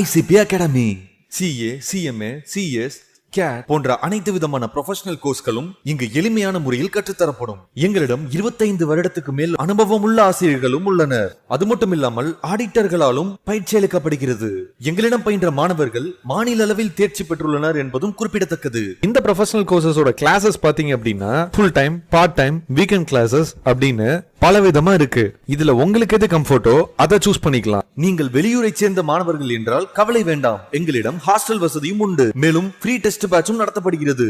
ICP Academy. CA, CMA, CS, CAT போன்ற அனைத்து விதமான ப்ரொஃபஷனல் கோர்ஸ்களும் இங்கு எளிமையான முறையில் கற்றுத்தரப்படும். எங்களிடம் 25 வருடத்துக்கு மேல் அனுபவம் உள்ள ஆசிரியர்களும் உள்ளனர். அது மட்டும் இல்லாமல் ஆடிட்டர்களாலும் பயிற்சி அளிக்கப்படுகிறது. எங்களிடம் பயின்ற மாணவர்கள் மாநில அளவில் தேர்ச்சி பெற்றுள்ளனர் என்பதும் குறிப்பிடத்தக்கது. இந்த ப்ரொஃபஷனல் கோர்சஸோட கிளாஸஸ் பாத்தீங்க அப்படின்னா full time, part time, weekend classes அப்படின்னு பலவிதமா இருக்கு. இதுல உங்களுக்கு எது கம்ஃபர்ட்டோ அதை சூஸ் பண்ணிக்கலாம். நீங்கள் வெளியூரை சேர்ந்த மாணவர்கள் என்றால் கவலை வேண்டாம். எங்களிடம் ஹாஸ்டல் வசதியும் உண்டு. மேலும் ஃப்ரீ டெஸ்ட் பேட்சும் நடத்தப்படுகிறது.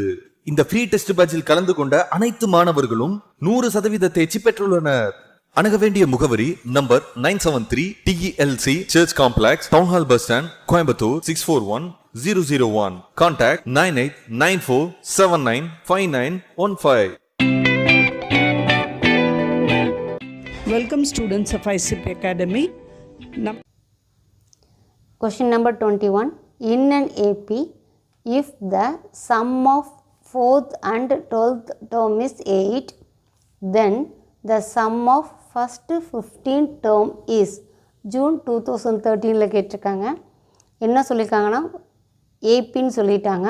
இந்த ஃப்ரீ டெஸ்ட் பேட்சில் கலந்து கொண்ட அனைத்து மாணவர்களும் 100% தேர்ச்சி பெற்றுள்ளனர். அணுக வேண்டிய முகவரி number 973 TELC church complex, town hall bus stand, Coimbatore 641001. Contact 9894795915. Welcome students of ICP Academy. Question number 21. In an AP, if the sum of 4th and 12th term is 8, then the sum of first 15th term is June 2013 கேட்டிருக்காங்க. என்ன சொல்லியிருக்காங்கன்னா ஏபின்னு சொல்லிட்டாங்க.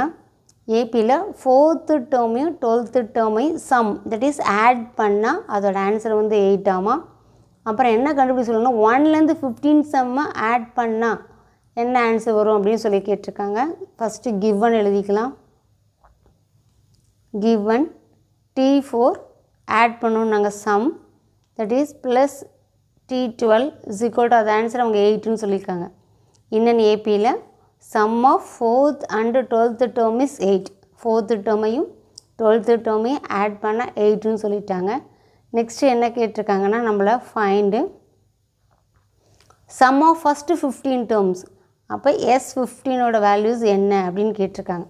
ஏபியில் 4th டேர்மையும் 12th டேர்மையும் sum that is add பண்ணால் அதோட ஆன்சர் வந்து 8 ஆமாம். அப்புறம் என்ன கண்டுபிடி சொல்லணும்னா 1லேருந்து 15 சம்மை ஆட் பண்ணால் என்ன ஆன்சர் வரும் அப்படின்னு சொல்லி கேட்டிருக்காங்க. ஃபஸ்ட்டு கிவன் எழுதிக்கலாம். கிவன் T4 ஆட் பண்ணணும் நாங்கள் some that is plus T12 = அது ஆன்சர் அவங்க 8ன்னு சொல்லியிருக்காங்க. இன்னன் ஏபியில் sum of 4th and 12th term is 8. 4th டேர்மையும் 12th டேர்மையும் ஆட் பண்ண 8ன்னு சொல்லிட்டாங்க. நெக்ஸ்ட்டு என்ன கேட்டிருக்காங்கன்னா நம்மளை find sum of first 15 terms. அப்போ S15ஓட வேல்யூஸ் என்ன அப்படின்னு கேட்டிருக்காங்க.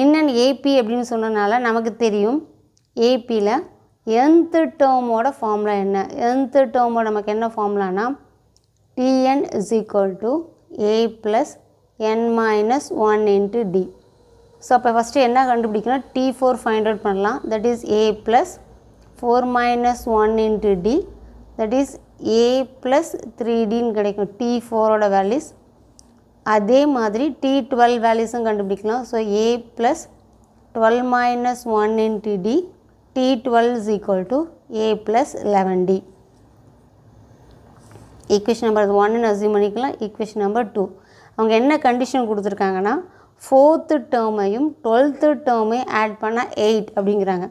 இன்னன் ஏபி அப்படின்னு சொன்னனால நமக்கு தெரியும் ஏபியில் nth டேர்மோட ஃபார்முலா என்ன. nth டேர்மோட நமக்கு என்ன ஃபார்முலானா Tn = A + n - 1 × D. So அப்போ ஃபஸ்ட்டு என்ன கண்டுபிடிக்கணும், T4 ஃபைண்ட் அவுட் பண்ணலாம். That is A + 4 - 1 × D, that is A + 3Dன்னு கிடைக்கும் T4ஓட வேல்யூஸ். அதே மாதிரி T12 வேல்யூஸும் கண்டுபிடிக்கலாம். So A + 12 - 1 × D, T12 = A + 11D. Equation number 1ன்னு அஸ்யூம் பண்ணிக்கலாம். ஈக்குவேஷன் நம்பர் 2 அவங்க என்ன கண்டிஷன் கொடுத்துருக்காங்கன்னா 4th டேர்மையும் 12th டேர்மையும் ஆட் பண்ணால் 8 அப்படிங்கிறாங்க.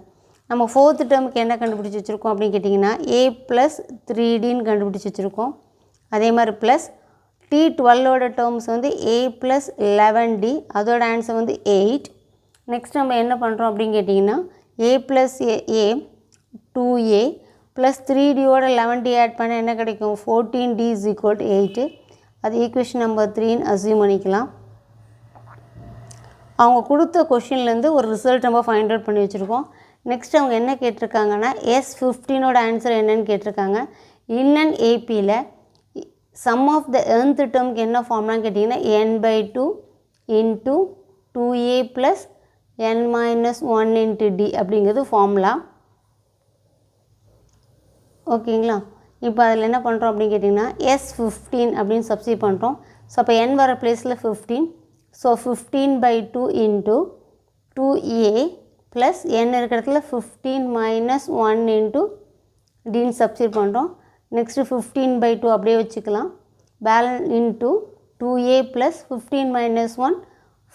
நம்ம 4th டேர்முக்கு என்ன கண்டுபிடிச்சி வச்சுருக்கோம் அப்படின்னு கேட்டிங்கன்னா A + 3Dன்னு கண்டுபிடிச்சி வச்சுருக்கோம். அதே மாதிரி ப்ளஸ் T12ஓட டேர்ம்ஸ் வந்து A + 11D, அதோட ஆன்சர் வந்து 8. நெக்ஸ்ட் நம்ம என்ன பண்ணுறோம் அப்படின்னு கேட்டிங்கன்னா A + A 2A + 3Dயோட 11D add பண்ண என்ன கிடைக்கும் 14D = 8. அது ஈக்குவேஷன் நம்பர் 3ன்னு அஸ்யூம் பண்ணிக்கலாம். அவங்க கொடுத்த கொஷின்லேருந்து ஒரு ரிசல்ட் நம்ம ஃபைண்ட் அவுட் பண்ணி வச்சுருக்கோம். நெக்ஸ்ட் அவங்க என்ன கேட்டிருக்காங்கன்னா S15ஓட ஆன்சர் என்னன்னு கேட்டிருக்காங்க. இன்னன் ஏபியில் சம் ஆஃப் த nth டேர்முக்கு என்ன ஃபார்முலான்னு கேட்டிங்கன்னா n/2 × 2A + n - 1 × D அப்படிங்கிறது ஃபார்முலா. ஓகேங்களா. இப்போ அதில் என்ன பண்ணுறோம் அப்படின்னு கேட்டிங்கன்னா S15 அப்படின்னு சப்ஸ்டிட் பண்ணுறோம். ஸோ அப்போ n வர பிளேஸில் 15. ஸோ 15/2 × 2A ப்ளஸ் n இருக்கிற இடத்துல 15 - 1 × Dன்னு சப்ஸ்டிட் பண்ணுறோம். நெக்ஸ்ட்டு 15/2 அப்படியே வச்சுக்கலாம். பேலன்ஸ் இன்ட்டு 2A + 15 - 1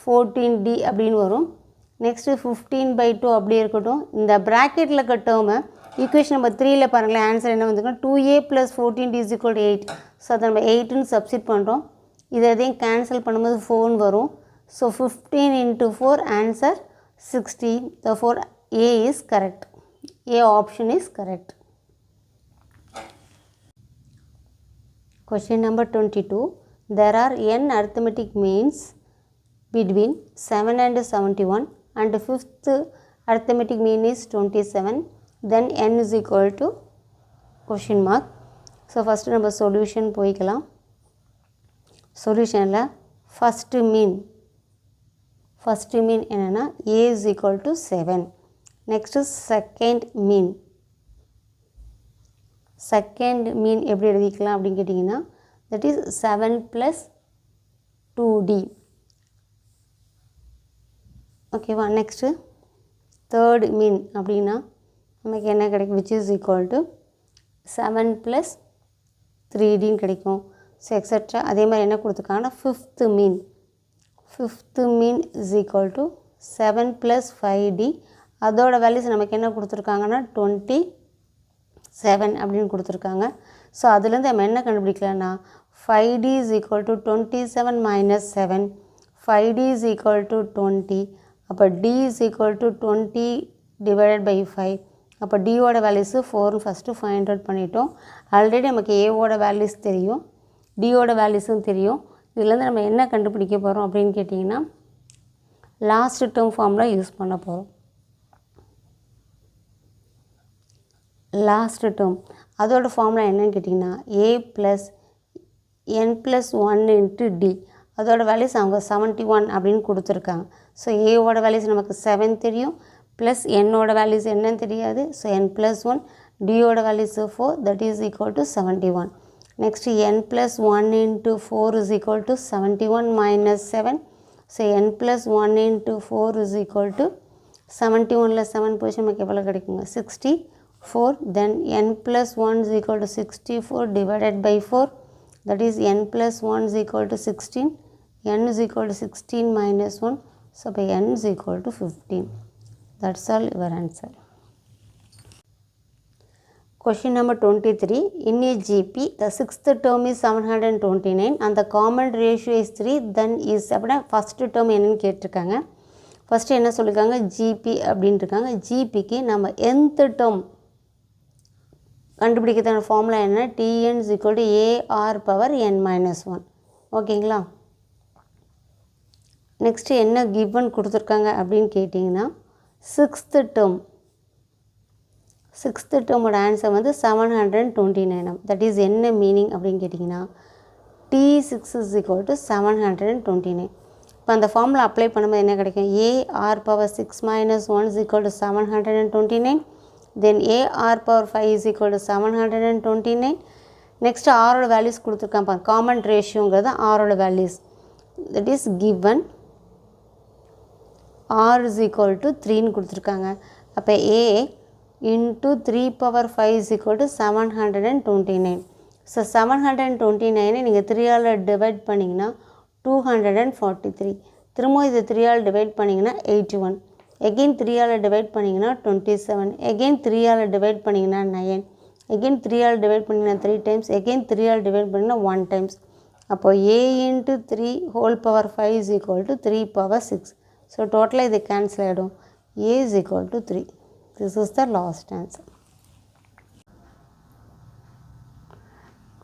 14D அப்படின்னு வரும். நெக்ஸ்ட்டு 15/2 அப்படியே இருக்கட்டும். இந்த ப்ராக்கெட்டில் இருக்க டேர்மை ஈக்குவேஷன் நம்பர் 3ல் பாருங்களேன் ஆன்சர் என்ன வந்துருக்குன்னா 2A + 14D = 8. ஸோ அதை நம்ம 8ன்னு சப்ஸ்டிட் பண்ணுறோம். இதை எதையும் கேன்சல் பண்ணும்போது 4 வரும். So 15 × 4 answer 60. Therefore A is correct. A option is correct. Question number 22. There are n arithmetic means between 7 and 71 and 5th arithmetic mean is 27. Then n is equal to question mark. So first நம்ம solution போய்க்கலாம். சொல்யூஷனில் first மீன் என்னென்னா A is equal to 7. Next second mean எப்படி எழுதிக்கலாம் அப்படின்னு கேட்டிங்கன்னா that is 7 + 2D. ஓகேவா, next third மீன் அப்படின்னா நமக்கு என்ன கிடைக்கும், which is equal to 7 + 3Dன்னு கிடைக்கும். So extra. அதே மாதிரி என்ன கொடுத்துருக்காங்கன்னா fifth mean is equal to 7 + 5D. அதோட வேல்யூஸ் நமக்கு என்ன கொடுத்துருக்காங்கன்னா 27 அப்படின்னு கொடுத்துருக்காங்க. ஸோ அதுலேருந்து நம்ம என்ன கண்டுபிடிக்கலாம்னா 5D is equal to 27 - 7. 5D is equal to 20. அப்போ D is equal to 20 divided by 5. அப்போ டியோட வேல்யூஸு 4 ஃபஸ்ட்டு ஃபைண்ட் அவுட் பண்ணிட்டோம். ஆல்ரெடி நமக்கு ஏவோட வேல்யூஸ் தெரியும், டியோட வேல்யூஸும் தெரியும். இதுலேருந்து நம்ம என்ன கண்டுபிடிக்க போகிறோம் அப்படின்னு கேட்டிங்கன்னா லாஸ்ட் டேர்ம் ஃபார்மில் யூஸ் பண்ண போகிறோம். லாஸ்ட் டேர்ம் அதோட ஃபார்முலா என்னன்னு கேட்டிங்கன்னா A + n + 1 × D. அதோட வேல்யூஸ் அவங்க 71 அப்படின்னு கொடுத்துருக்காங்க. ஸோ ஏவோட வேல்யூஸ் நமக்கு 7 தெரியும், ப்ளஸ் என்னோட வேல்யூஸ் என்னன்னு தெரியாது. ஸோ n + 1, டியோட values 4, that is equal to 71. Next n + 1 × 4 is equal to 71 - 7. So n + 1 × 4 is equal to 71ல் 7 போச்சு நமக்கு எவ்வளோ கிடைக்குங்க 64. தென் n + 1 is equal to 64 divided by 4, that is n + 1 is equal to 16. n is equal to 16 - 1. So by n is equal to 15. That's all your answer. Question number 23. In a GP, the sixth term is 729 and the common ratio is 3, then is அப்படின்னா first term என்னன்னு கேட்டிருக்காங்க. First என்ன சொல்லியிருக்காங்க, GB அப்படின்ட்டு இருக்காங்க. ஜிபிக்கு நம்ம nth term கண்டுபிடிக்கிறதான formula என்ன, Tn is equal to AR⁻n - 1. ஓகேங்களா. நெக்ஸ்ட்டு என்ன கிவன் கொடுத்துருக்காங்க அப்படின்னு கேட்டிங்கன்னா சிக்ஸ்த்து டேர்மோட ஆன்சர் வந்து 729. தட் இஸ் என்ன மீனிங் அப்படின்னு கேட்டிங்கன்னா T6 is equal to 729. இப்போ அந்த ஃபார்முலா அப்ளை பண்ணும்போது என்ன கிடைக்கும், AR⁻6 - 1 is equal to 729. Then AR⁻5 is equal to 729. Next ஆரோட வேல்யூஸ் கொடுத்துருக்காங்க. காமன் ரேஷியோங்கிறது ஆரோட values, that is given R is equal to 3ன்னு கொடுத்துருக்காங்க. அப்போ A into 3⁵ is equal to 729. So 729 நீங்கள் 3ஆல் டிவைட் பண்ணிங்கன்னா 243. திரும்ப இது 3ஆல் டிவைட் பண்ணிங்கன்னா 81. எகெயின் 3ஆல் டிவைட் பண்ணிங்கன்னா 27. எகெயின் 3ஆல் டிவைட் பண்ணிங்கன்னா 9. எகெயின் 3ஆல் டிவைட் பண்ணிங்கன்னா 3 டைம்ஸ். எகெயின் 3ஆல் டிவைட் பண்ணிங்கன்னா 1 டைம்ஸ். அப்போ A into 3⁵ is equal to 3⁶. So டோட்டலாக இது கேன்சல் ஆகிடும். A is equal to 3. This is the last answer.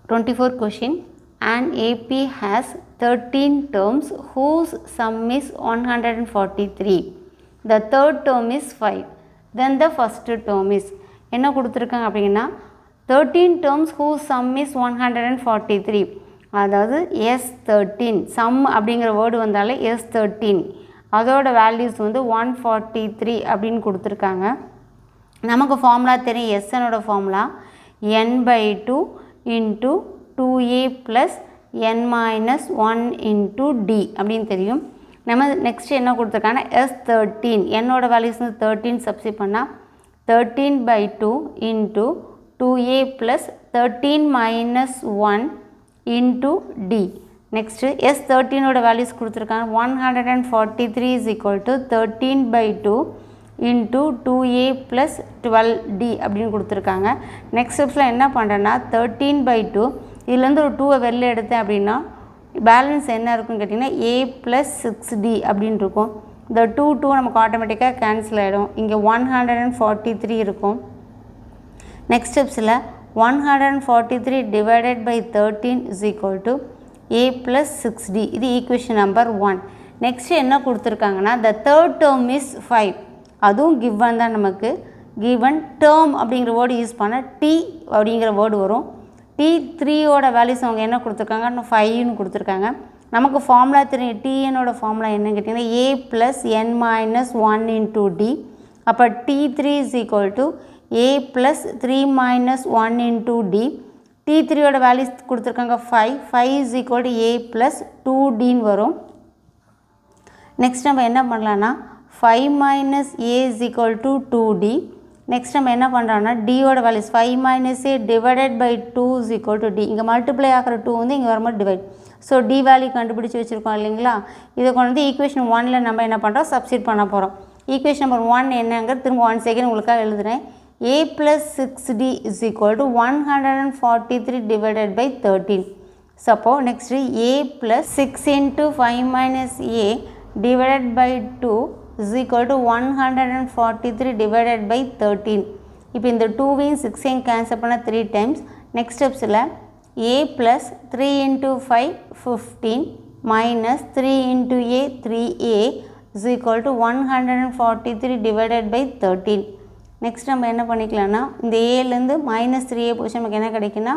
24th question. An AP has 13 terms whose sum is 143. The third term is 5. Then the first term is என்ன கொடுத்துருக்காங்க அப்படின்னா 13 terms whose sum is 143. அதாவது S13 sum அப்படிங்கிற word வந்தாலே S13 அதோட values வந்து 143 அப்படின்னு கொடுத்துருக்காங்க. நமக்கு ஃபார்முலா தெரியும், எஸ்எனோட formula n/2 × 2a + n - 1 × d அப்படின்னு தெரியும். நம்ம நெக்ஸ்ட்டு என்ன கொடுத்துருக்காங்கன்னா S13 என்னோட வேல்யூஸ் வந்து 13 சப்ஸ்டிட் பண்ணால் 13/2 × 2a + 13 - 1 × d. நெக்ஸ்ட்டு S13ஓட வேல்யூஸ் கொடுத்துருக்காங்க. 143 is equal to 13/2 × 2a + 12d அப்படின்னு கொடுத்துருக்காங்க. நெக்ஸ்ட் ஸ்டெப்ஸில் என்ன பண்ணுறேன்னா 13/2 இதுலேருந்து ஒரு 2 வெளில எடுத்தேன் அப்படின்னா பேலன்ஸ் என்ன இருக்குன்னு கேட்டிங்கன்னா a + 6d அப்படின்னு இருக்கும். இந்த 2 நமக்கு ஆட்டோமேட்டிக்காக கேன்சல் ஆகிடும். இங்கே 143 இருக்கும். நெக்ஸ்ட் ஸ்டெப்ஸில் 143 divided by 13 is equal to a + 6d. இது ஈக்குவேஷன் நம்பர் 1. நெக்ஸ்ட்டு என்ன கொடுத்துருக்காங்கன்னா the third term is 5. அதுவும் கிவன் தான். நமக்கு கிவன் டேர்ம் அப்படிங்கிற வேர்டு யூஸ் பண்ண T அப்படிங்கிற வேர்டு வரும். T3ஓட வேல்யூஸ் அவங்க என்ன கொடுத்துருக்காங்க, 5ன்னு கொடுத்துருக்காங்க. நமக்கு ஃபார்முலா தெரியும், Tnோட ஃபார்முலா என்னன்னு கேட்டிங்கன்னா a + n - 1 × d. அப்போ T3 is equal to a + 3 - 1 × d. T3யோட values கொடுத்துருக்காங்க 5 is equal to A plus 2Dன்னு வரும். நெக்ஸ்ட் நம்ம என்ன பண்ணலான்னா 5 minus A is equal to 2D. Next நம்ம என்ன பண்ணுறோன்னா Dயோட values 5 minus A divided by 2 is equal to D. இங்கே மல்டிப்ளை ஆகிற 2 வந்து இங்கே வரும்போது டிவைட். ஸோ D வேல்யூ கண்டுபிடிச்சி வச்சுருக்கோம் இல்லைங்களா. இதை கொண்டு வந்து ஈக்குவேஷன் 1ல் நம்ம என்ன பண்ணுறோம் சப்ஸ்டிட் பண்ண போகிறோம். ஈக்குவேஷன் நம்பர் 1 என்னங்கிறது திரும்ப 1 செகண்ட் உங்களுக்காக எழுதுகிறேன். A plus 6D is equal to 143 divided by 13. Suppose next A plus 6 into 5 minus A divided by 2 is equal to 143 divided by 13. இப்போ இந்த 2வையும் 6ஐயும் கேன்சல் பண்ண 3 times. நெக்ஸ்ட் ஸ்டெப்ஸில் A plus 3 into 5 15 minus 3 into A 3A is equal to 143 divided by 13. Next நம்ம என்ன பண்ணிக்கலாம்னா இந்த ஏலேருந்து -3A போச்சு நமக்கு என்ன கிடைக்குன்னா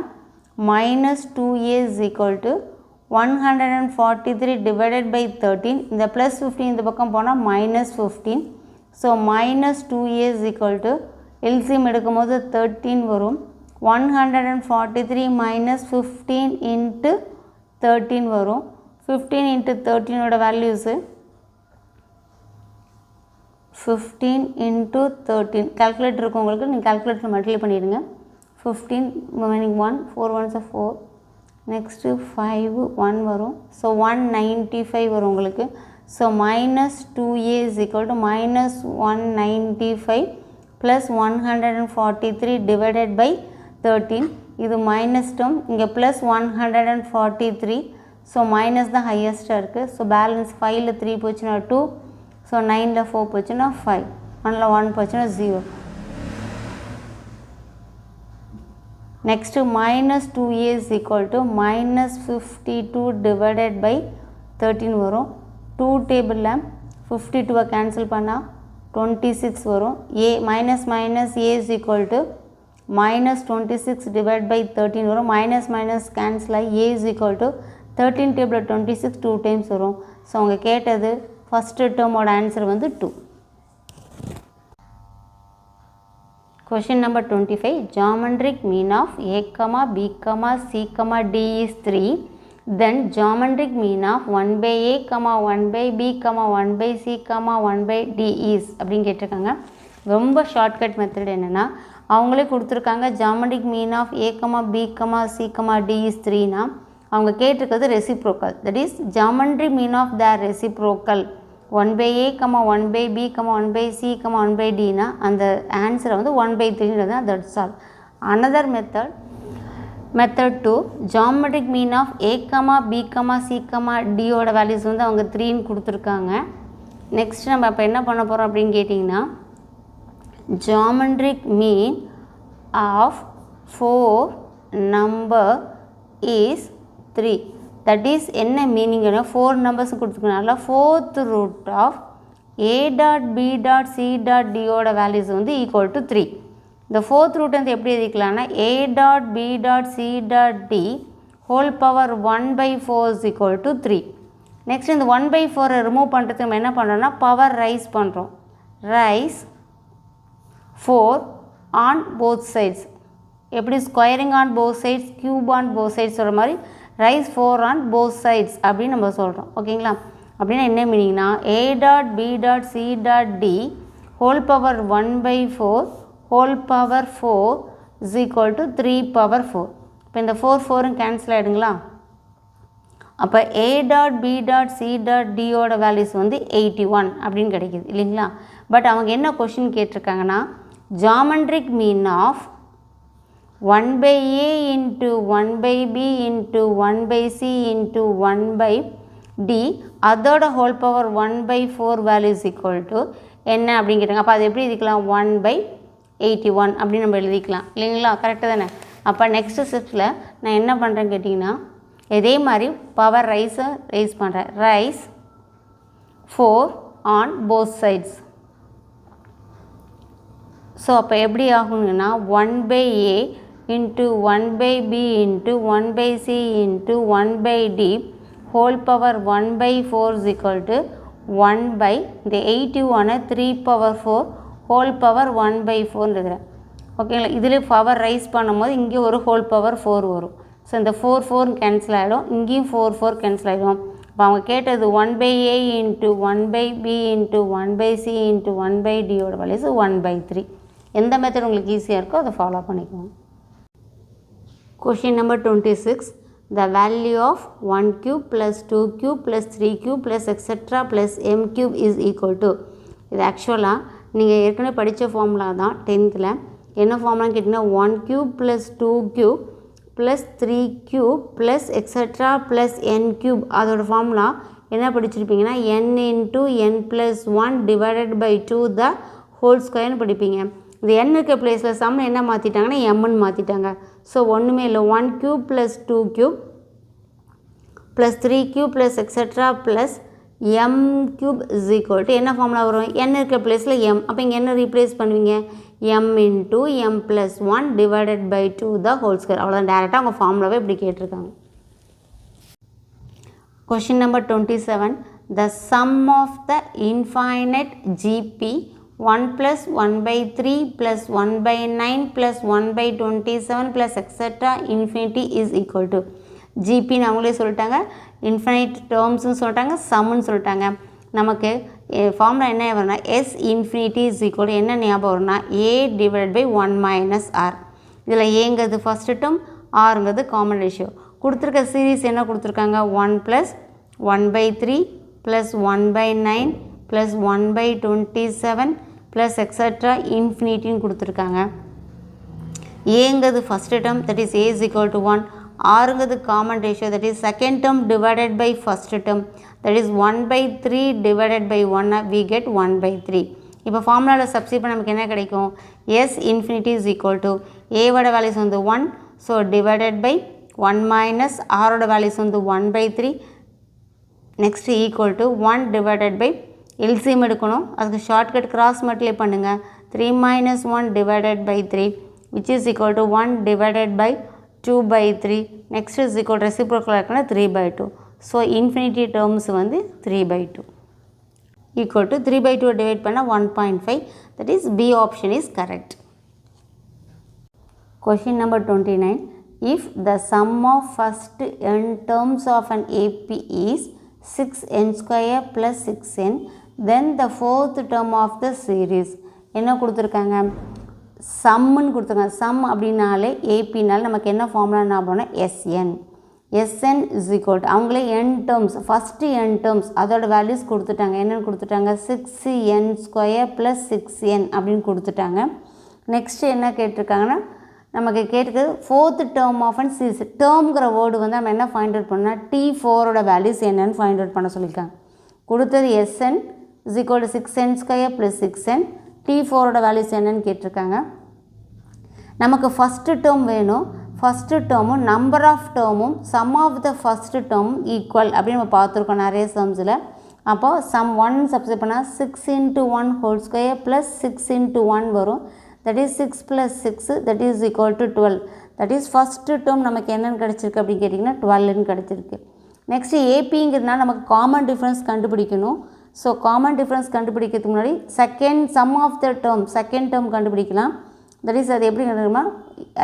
-2A is equal to 143 divided by 13. இந்த +15 இந்த பக்கம் போனால் -15. So -2A is equal to LCM எடுக்கும் போது 13 வரும். 143 minus 15 into 13 வரும். 15 into 13ஓட வேல்யூஸு 15 into 13 கால்குலேட்டர் இருக்கும் உங்களுக்கு, நீங்கள் கால்குலேட்டர் மல்டிப்ளை பண்ணிடுங்க. 15 remaining 1 4 1s 4 நெக்ஸ்ட்டு 5 1 வரும். ஸோ 195 வரும் உங்களுக்கு. So -2A is equal to -195 plus 143 divided by 13. இது மைனஸ் டேர்ம், இங்கே ப்ளஸ் 143. ஸோ மைனஸ் தான் ஹையஸ்ட்டாக இருக்குது. ஸோ பேலன்ஸ் 5ல் 3 போச்சுன்னா 2. ஸோ 9ல் 4 போச்சுன்னா 5. 1ல் 1 போச்சுன்னா 0. Next -2A is equal to -52 divided by 13 வரும். 2 டேபிளில் 52 கேன்சல் பண்ணால் 26 வரும். A is equal to -26 divided by 13 வரும். மைனஸ் கேன்சல் ஆகி A is equal to 13 டேபிளில் 26 2 டைம்ஸ் வரும். ஸோ அவங்க கேட்டது ஃபஸ்ட்டு டேர்மோட ஆன்சர் வந்து 2. Question number 25. Geometric mean of A, B, C, D is 3. Then geometric mean of 1 by A, 1 by B, 1 by C, 1 by D is அப்படின்னு கேட்டிருக்காங்க. ரொம்ப shortcut method என்னென்னா அவங்களே கொடுத்துருக்காங்க geometric mean of A, B, C, D is 3னா அவங்க கேட்டிருக்கிறது reciprocal. That is geometric mean of their reciprocal 1 by A, 1 by B, 1 by C, 1 by D னா அந்த ஆன்சரை வந்து 1 by 3ன்றது தான். That's all. Another method 2 geometric mean of A, B, C, D ஓட values வந்து அவங்க 3ன்னு கொடுத்துருக்காங்க. நெக்ஸ்ட் நம்ம இப்போ என்ன பண்ண போகிறோம் அப்படின்னு கேட்டிங்கன்னா geometric mean of 4 number is 3. That is என்ன மீனிங் 4 நம்பர்ஸ் கொடுத்துருக்கனால 4th root of A dot B dot C dot D ஓட வேல்யூஸ் வந்து ஈக்குவல் டு 3. இந்த 4th root வந்து எப்படி எழுதிக்கலாம்னா A dot B dot C dot D whole power 1 by 4 is equal to 3. Next இந்த 1 by 4 remove பண்ணுறதுக்கு நம்ம என்ன பண்ணுறோம்னா பவர் ரைஸ் பண்ணுறோம். Raise 4 on both sides. எப்படி squaring on both sides, cube on both sides சொல்கிற மாதிரி ரைஸ் 4 on both sides அப்படின்னு நம்ம சொல்கிறோம். ஓகேங்களா? அப்படின்னா என்ன மீனிங்னா A dot B dot C dot D whole power 1 by 4 whole power 4 is equal to 3 power 4. இப்போ இந்த 4 கேன்சல் ஆகிடுங்களா? அப்போ A dot B dot C dot D ஓட வேல்யூஸ் வந்து 81 அப்படின்னு கிடைக்கிது இல்லைங்களா? பட் அவங்க என்ன question கேட்டிருக்காங்கன்னா geometric mean of 1 by A into 1 by B into 1 by C into 1 by D அதோட whole power 1 by 4 value is equal to என்ன அப்படின்னு கேட்டாங்க. அப்போ அது எப்படி எழுதிக்கலாம் 1 by 81 அப்படின்னு நம்ம எழுதிக்கலாம் இல்லைங்களா? கரெக்டாக தானே? அப்போ நெக்ஸ்ட் ஸ்டெப்ஸில் நான் என்ன பண்ணுறேன்னு கேட்டிங்கன்னா இதே மாதிரி பவர் ரைஸ் பண்ணுறேன். Rice 4 on both sides. So அப்போ எப்படி ஆகணுங்கன்னா 1 by A into 1 by B into 1 by C into 1 by D whole power 1 by 4 is equal to 1 by இந்த 81 3 power 4 whole power 1 by 4 இருக்கிறேன். ஓகேங்களா. இதில் பவர் ரைஸ் பண்ணும்போது இங்கே ஒரு ஹோல் பவர் 4 வரும். ஸோ இந்த 4 கேன்சல் ஆகிடும், இங்கேயும் 4 கேன்சல் ஆகிடும். இப்போ அவங்க கேட்டது 1/a into 1/b into 1/c into 1/dயோட வேல்யூஸ் 1/3. எந்த மெத்தட் உங்களுக்கு ஈஸியாக இருக்கோ அதை ஃபாலோ பண்ணிக்கோங்க. Question number 26. The value of 1 cube plus 2 cube plus 3 cube plus etc plus m cube is equal to. இது ஆக்சுவலாக நீங்கள் ஏற்கனவே படித்த ஃபார்முலா தான் 10th. என்ன ஃபார்முலான்னு கேட்டிங்கன்னா 1 cube plus 2 cube plus 3 cube plus etc plus n cube. அதோட ஃபார்முலா என்ன படிச்சிருப்பீங்கன்னா n into n plus 1 divided by 2 the whole square படிப்பீங்க. இது n இருக்க பிளேஸில் சம் என்ன மாற்றிட்டாங்கன்னா mன்னு மாற்றிட்டாங்க. ஸோ ஒன்றுமே இல்லை, 1 cube plus 2 cube plus 3 cube plus etc plus m cube is equal to என்ன ஃபார்முலா வரும், n இருக்க பிளேஸில் m. அப்போ இங்கே என்ன ரீப்ளேஸ் பண்ணுவீங்க, m into m plus 1 divided by 2 the whole square. அவ்வளோதான், டேரெக்டாக அவங்க ஃபார்முலாவே இப்படி கேட்டிருக்காங்க. Question number 27. The sum of the infinite GP 1 plus 1/3 plus 1/9 plus 1/27 plus etc infinity is equal to. GP அவங்களே சொல்லிட்டாங்க, இன்ஃபினைட் டேர்ம்ஸ்னு சொல்லிட்டாங்க, சம்முன்னு சொல்லிட்டாங்க. நமக்கு ஃபார்முலா என்ன வரும்னா S infinity is equal to என்ன ஞாபகம் வரும்னா A divided by 1 minus R. இதில் ஏங்கிறது ஃபஸ்ட்டு டேர்ம், ஆருங்கிறது காமன் ரேஷியோ. கொடுத்துருக்க சீரீஸ் என்ன கொடுத்துருக்காங்க, 1 plus 1/3 plus 1/9 plus 1/27 plus etc இன்ஃபினிட்டின்னு கொடுத்துருக்காங்க. ஏங்கிறது first term, that is A is equal to 1. ஆறுங்கிறது common ratio, that is second term divided by first term, that is 1/3 divided by 1 we get 1/3. இப்போ ஃபார்முலாவில் substitute பண்ண நமக்கு என்ன கிடைக்கும், S infinity is equal to ஏவோட வேல்யூஸ் வந்து 1, so divided by 1 minus ஆரோட வேல்யூஸ் வந்து 1/3, next equal to 1 divided by LCM எடுக்கணும், அதுக்கு ஷார்ட்கட் கிராஸ் மல்டிப்ளை பண்ணுங்கள், 3 minus 1 divided by 3 which is equal to 1 divided by 2/3. Next is equal reciprocal இருக்குன்னா 3/2. So infinity terms வந்து 3/2 equal to 3/2 divide பண்ணால் 1.5. That is B option is correct. Question number 29. If the sum of first n terms of an AP is 6n square plus 6n, then the fourth term of the series. என்ன கொடுத்துருக்காங்க, சம்முன்னு கொடுத்துருக்காங்க. Some அப்படின்னாலே ஏபினால நமக்கு என்ன formula ஞாபகம்னா SN. SN is equal to அவங்களே n terms, first n terms அதோட வேல்யூஸ் கொடுத்துட்டாங்க. என்னென்னு கொடுத்துட்டாங்க, 6n ஸ்கொயர் ப்ளஸ் 6n அப்படின்னு கொடுத்துட்டாங்க. நெக்ஸ்ட்டு என்ன கேட்டிருக்காங்கன்னா நமக்கு கேட்டுக்கிறது fourth term of and series. டேர்ம்ங்கிற வேர்டு வந்து நம்ம என்ன ஃபைண்ட் அவுட் பண்ணால் T4ஓட வேல்யூஸ் என்னன்னு ஃபைண்ட் அவுட் பண்ண சொல்லியிருக்காங்க. கொடுத்தது SN is equal to 6n square plus 6n. T4ஓட வேல்யூஸ் என்னன்னு கேட்டிருக்காங்க. நமக்கு ஃபஸ்ட்டு டேர்ம் வேணும், ஃபஸ்ட்டு டேர்மும் நம்பர் ஆஃப் டேர்மும் sum of the first term equal அப்படின்னு நம்ம பார்த்துருக்கோம் நிறைய சம்ஸில். அப்போது சம் 1 சப்ஸ்டிட் பண்ணால் 6 into 1 whole square plus 6 into 1 வரும். That is 6 plus 6 that is equal to 12. That is first term நமக்கு என்னென்னு கிடச்சிருக்கு அப்படின்னு கேட்டிங்கன்னா 12ன்னு கிடச்சிருக்கு. நெக்ஸ்ட்டு ஏபிங்கிறதுனால நமக்கு காமன் டிஃப்ரென்ஸ் கண்டுபிடிக்கணும். ஸோ காமன் டிஃப்ரென்ஸ் கண்டுபிடிக்கிறதுக்கு முன்னாடி second sum of the term second term கண்டுபிடிக்கலாம். தட் இஸ் அது எப்படி கண்டுபிடிக்குமா,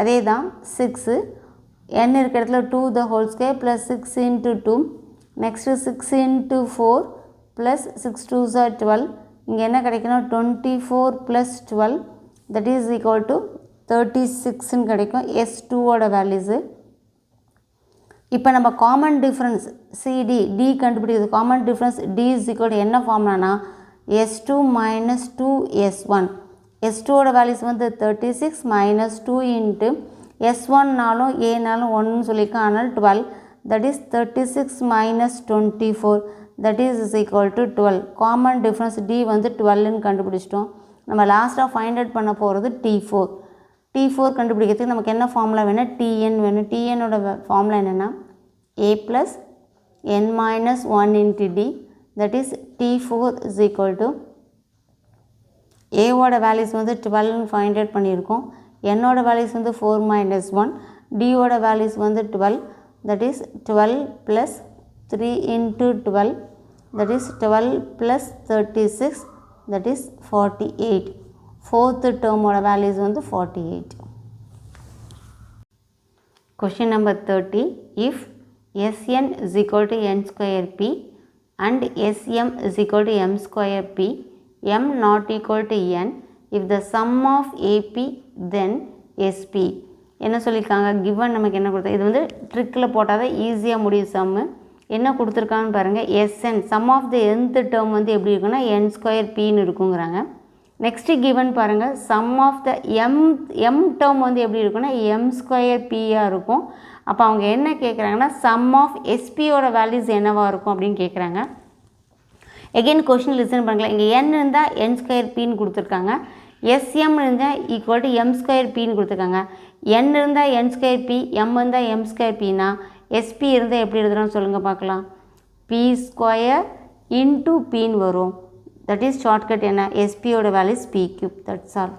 அதே தான் 6 n இருக்கிற இடத்துல 2 the whole square plus 6 into 2. Next 6 into 4 plus 6 2s are 12. இங்கே என்ன கிடைக்கணும், 24 + 12 தட் இஸ் ஈக்குவல் டு 36ன்னு கிடைக்கும் S2ஓட வேல்யூஸு. இப்போ நம்ம காமன் டிஃப்ரென்ஸ் சிடி டி கண்டுபிடிக்கிறது. Common difference D is equal to என்ன ஃபார்ம்லானா S2 minus 2S1. S2ஓட வேல்யூஸ் வந்து 36 minus 2 into S1நாலும் ஏனாலும் 1ன்னு சொல்லியிருக்கேன், ஆனால் 12. That is 36 minus 24 that is equal to 12. Common difference D வந்து 12ன்னு கண்டுபிடிச்சிட்டோம். நம்ம லாஸ்ட்டாக ஃபைண்ட் அவுட் பண்ண போகிறது T4. T4 கண்டுபிடிக்கிறதுக்கு நமக்கு என்ன ஃபார்முலா வேணும், TN வேணும். TNோட ஃபார்முலா என்னென்னா A plus n minus 1 into D that is T4 is equal to Aவோட வேல்யூஸ் வந்து 12ன்னு ஃபைண்ட் அவுட் பண்ணியிருக்கோம். என்னோட வேல்யூஸ் வந்து 4 minus 1. Dயோட வேல்யூஸ் வந்து 12 that is 12 plus 3 into 12 that is 12 plus 36 that is 48. fourth termோட values வந்து 48. Question number 30. If Sn is equal to n square p and Sm is equal to m square p, m not equal to n, if the sum of AP then SP. என்ன சொல்லியிருக்காங்க, given நமக்கு என்ன கொடுத்தா, இது வந்து ட்ரிக்கில் போட்டால் தான் ஈஸியாக முடியும் சம்மு. என்ன கொடுத்துருக்காங்கன்னு பாருங்கள், Sn sum of the nth term வந்து எப்படி இருக்குன்னா n square pன்னு இருக்குங்கிறாங்க. நெக்ஸ்ட்டு given பாருங்கள், sum of the m term வந்து எப்படி இருக்குன்னா m square pயாக இருக்கும். அப்போ அவங்க என்ன கேட்குறாங்கன்னா sum of SPயோட வேல்யூஸ் என்னவாக இருக்கும் அப்படின்னு கேட்குறாங்க. எகெயின் கொஷின் லிசன் பண்ணுங்களேன். இங்கே n இருந்தால் n ஸ்கொயர் பின்னு கொடுத்துருக்காங்க, Sm இருந்தால் ஈக்குவல் டு m ஸ்கொயர் பின்னு கொடுத்துருக்காங்க. n இருந்தால் n ஸ்கொயர் பி, m இருந்தால் m ஸ்கொயர் பின்னா SP இருந்தால் எப்படி எழுதுகிறோன்னு சொல்லுங்கள் பார்க்கலாம். p ஸ்கொயர் இன்டூ பின்னு வரும். தட் இஸ் ஷார்ட்கட் என்ன, SPயோட values p cube. That's all.